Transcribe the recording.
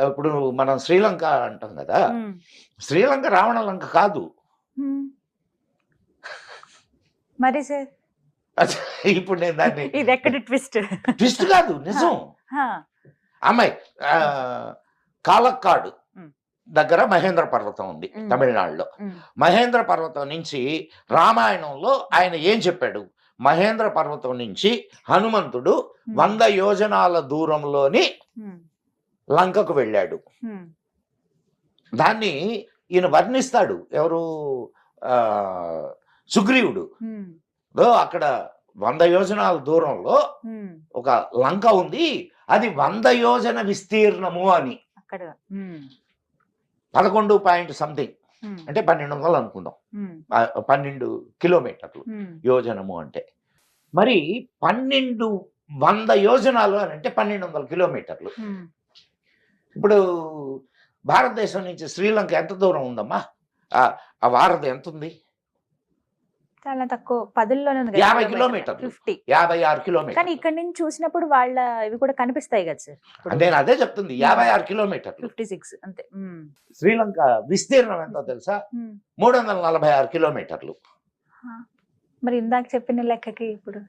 ఇప్పుడు మనం శ్రీలంక అంటాం కదా, శ్రీలంక రావణ లంక కాదు. మరి సార్ ఇప్పుడు నేను దాన్ని ఇది ఎక్కడ ట్విస్ట్? ట్విస్ట్ కాదు, నిజం. అమ్మాయి కాలక్కాడు దగ్గర మహేంద్ర పర్వతం ఉంది తమిళనాడులో. మహేంద్ర పర్వతం నుంచి రామాయణంలో ఆయన ఏం చెప్పాడు? మహేంద్ర పర్వతం నుంచి హనుమంతుడు 100 యోజనాల దూరంలోని లంకకు వెళ్ళాడు. దాన్ని ఈయన వర్ణిస్తాడు. ఎవరు? సుగ్రీవుడు. అక్కడ 100 యోజనాల దూరంలో ఒక లంక ఉంది, అది 100 యోజన విస్తీర్ణము అని. 11 పాయింట్ సంథింగ్ అంటే 1200 అనుకుందాం, 12 కిలోమీటర్లు యోజనము అంటే. మరి 100 యోజనాలు అని అంటే 1200 కిలోమీటర్లు. ఇప్పుడు భారతదేశం నుంచి శ్రీలంక ఎంత దూరం ఉందమ్మా? ఆ వారధి ఎంత ఉంది? చాలా తక్కువ, 10లోనే 50 కిలోమీటర్లు, 56 కిలోమీటర్లు. కానీ ఇక్కడ నుంచి చూసినప్పుడు వాళ్ళ ఇవి కూడా కనిపిస్తాయి కదా సార్? నేను అదే చెప్తుంది, 56 కిలోమీటర్లు, 56 అంతే. శ్రీలంక విస్తీర్ణం ఎంతో తెలుసా? 346 కిలోమీటర్లు. మరి ఇందాక చెప్పిన లెక్కకి ఇప్పుడు